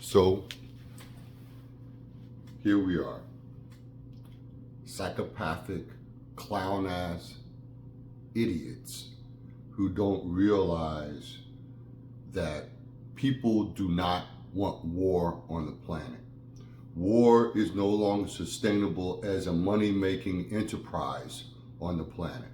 So here we are, psychopathic, clown-ass idiots who don't realize that people do not want war on the planet. War is no longer sustainable as a money-making enterprise on the planet.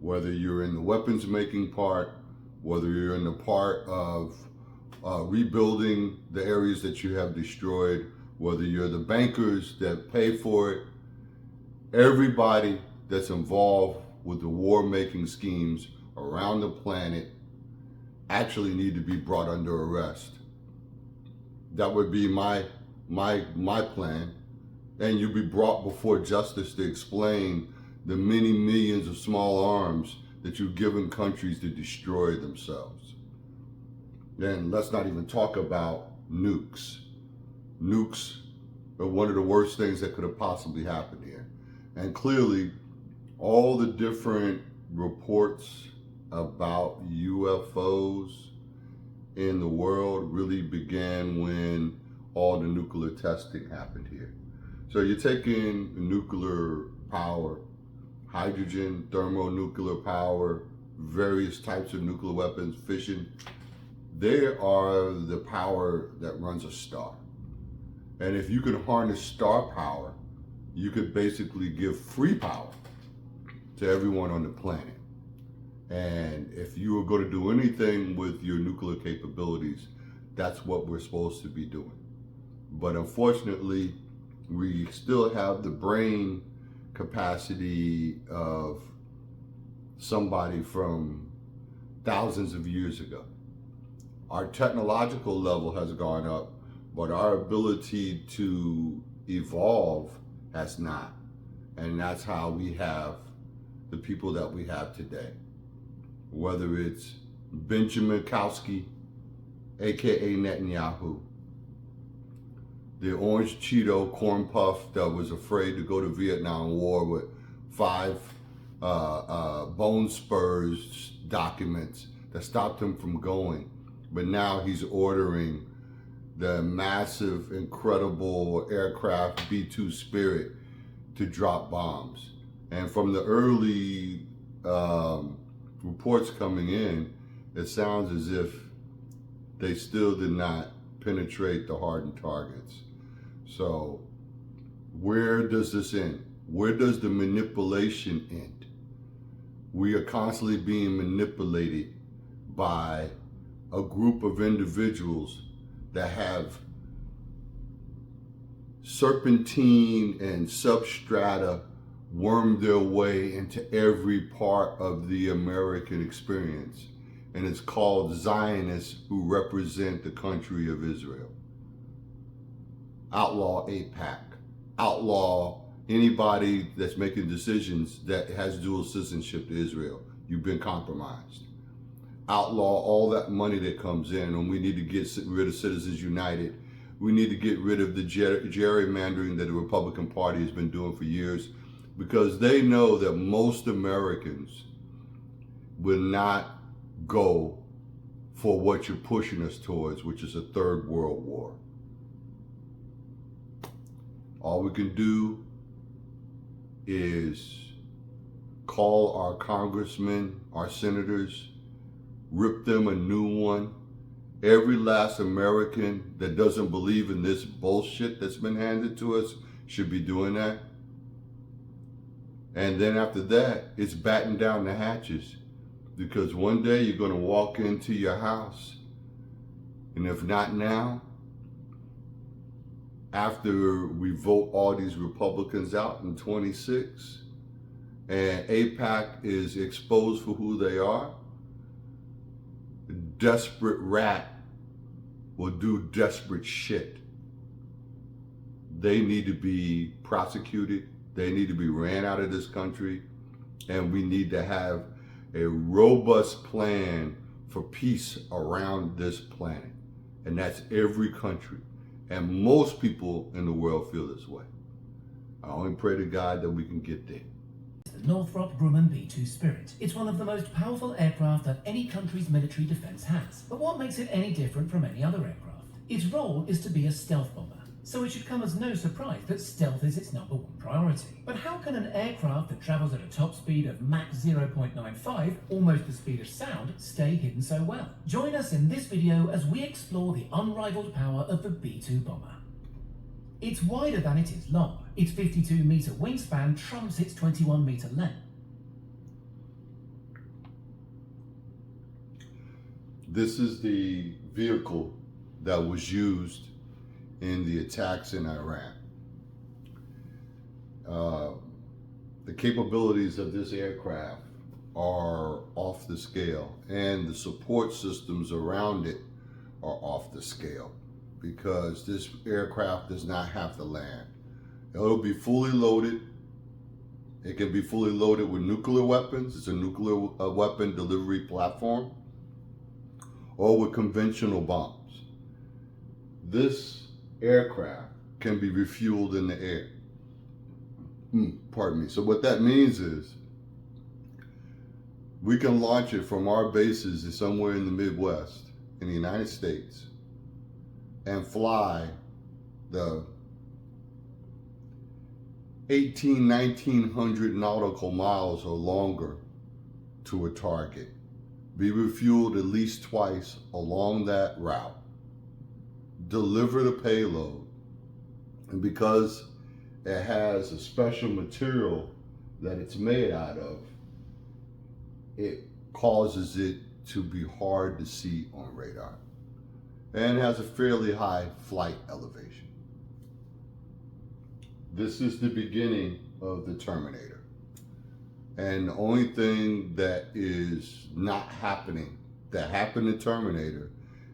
Whether you're in the weapons-making part, whether you're in the part of rebuilding the areas that you have destroyed, whether you're the bankers that pay for it, everybody that's involved with the war-making schemes around the planet actually need to be brought under arrest. That would be my plan, and you'd be brought before justice to explain the many millions of small arms that you've given countries to destroy themselves. Then let's not even talk about nukes. Nukes are one of the worst things that could have possibly happened here. And clearly, all the different reports about UFOs in the world really began when all the nuclear testing happened here. So you're taking nuclear power, hydrogen, thermonuclear power, various types of nuclear weapons, fission. They are the power that runs a star. And if you could harness star power, you could basically give free power to everyone on the planet. And if you were going to do anything with your nuclear capabilities, that's what we're supposed to be doing. But unfortunately, we still have the brain capacity of somebody from thousands of years ago. Our technological level has gone up, but our ability to evolve has not. And that's how we have the people that we have today. Whether it's Benjamin Kowski, aka Netanyahu, the orange Cheeto corn puff that was afraid to go to Vietnam War with 5 bone spurs documents that stopped him from going. But now he's ordering the massive, incredible aircraft B-2 Spirit to drop bombs. And from the early reports coming in, it sounds as if they still did not penetrate the hardened targets. So where does this end? Where does the manipulation end? We are constantly being manipulated by a group of individuals that have serpentine and substrata wormed their way into every part of the American experience. And it's called Zionists who represent the country of Israel. Outlaw AIPAC. Outlaw anybody that's making decisions that has dual citizenship to Israel. You've been compromised. Outlaw all that money that comes in, and we need to get rid of Citizens United. We need to get rid of the gerrymandering that the Republican Party has been doing for years, because they know that most Americans will not go for what you're pushing us towards, which is a third world war. All we can do is call our congressmen, our senators, rip them a new one. Every last American that doesn't believe in this bullshit that's been handed to us should be doing that. And then after that, it's batten down the hatches, because one day you're going to walk into your house, and if not now, after we vote all these Republicans out in 26 and AIPAC is exposed for who they are, a desperate rat will do desperate shit. They need to be prosecuted. They need to be ran out of this country. And we need to have a robust plan for peace around this planet. And that's every country. And most people in the world feel this way. I only pray to God that we can get there. The Northrop Grumman B-2 Spirit. It's one of the most powerful aircraft that any country's military defense has. But what makes it any different from any other aircraft? Its role is to be a stealth bomber, so it should come as no surprise that stealth is its #1 priority. But how can an aircraft that travels at a top speed of Mach 0.95, almost the speed of sound, stay hidden so well? Join us in this video as we explore the unrivaled power of the B-2 bomber. It's wider than it is long. Its 52-meter wingspan trumps its 21-meter length. This is the vehicle that was used in the attacks in Iran. The capabilities of this aircraft are off the scale, and the support systems around it are off the scale, because this aircraft does not have to land. It'll be fully loaded. It can be fully loaded with nuclear weapons. It's a nuclear weapon delivery platform, or with conventional bombs. This aircraft can be refueled in the air. Pardon me. So what that means is we can launch it from our bases somewhere in the Midwest in the United States and fly the 1900 nautical miles or longer to a target, be refueled at least twice along that route, deliver the payload, and because it has a special material that it's made out of, it causes it to be hard to see on radar, and has a fairly high flight elevation. This is the beginning of the Terminator. And the only thing that is not happening that happened in Terminator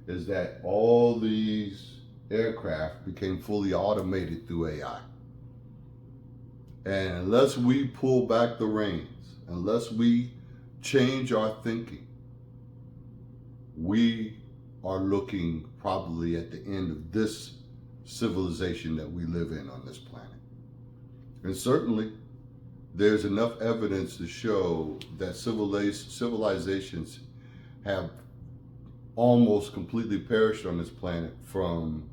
is that all these aircraft became fully automated through AI. And unless we pull back the reins, unless we change our thinking, we are looking probably at the end of this civilization that we live in on this planet. And certainly, there's enough evidence to show that civilizations have almost completely perished on this planet from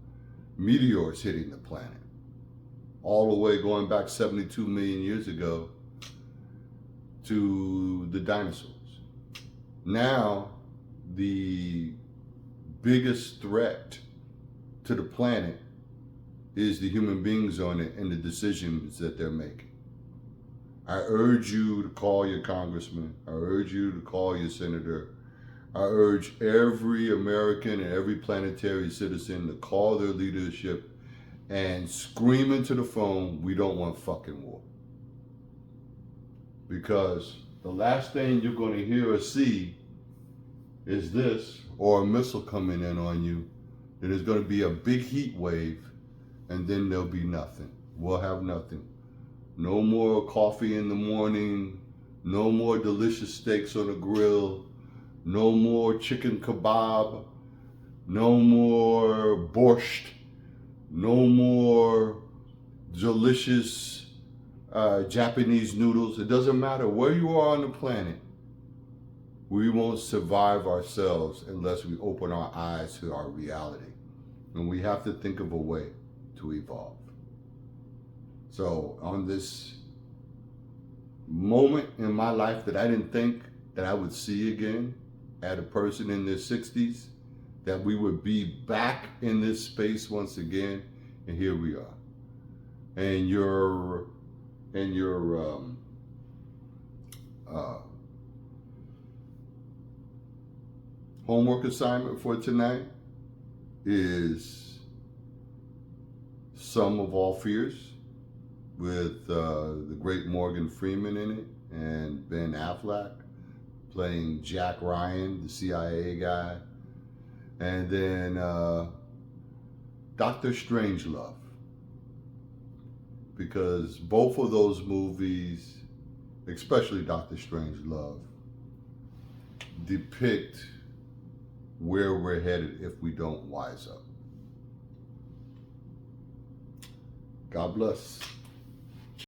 meteors hitting the planet, all the way going back 72 million years ago to the dinosaurs. Now, the biggest threat to the planet is the human beings on it and the decisions that they're making. I urge you to call your congressman. I urge you to call your senator. I urge every American and every planetary citizen to call their leadership and scream into the phone, we don't want fucking war. Because the last thing you're going to hear or see is this, or a missile coming in on you. Then there's going to be a big heat wave, and then there'll be nothing. We'll have nothing. No more coffee in the morning, no more delicious steaks on the grill, no more chicken kebab, no more borscht, no more delicious Japanese noodles. It doesn't matter where you are on the planet. We won't survive ourselves unless we open our eyes to our reality. And we have to think of a way to evolve. So on this moment in my life that I didn't think that I would see again, at a person in their 60s, that we would be back in this space once again, and here we are. And your homework assignment for tonight is Sum of All Fears, with the great Morgan Freeman in it, and Ben Affleck playing Jack Ryan, the CIA guy, and then Dr. Strangelove, because both of those movies, especially Dr. Strangelove, depict where we're headed if we don't wise up. God bless.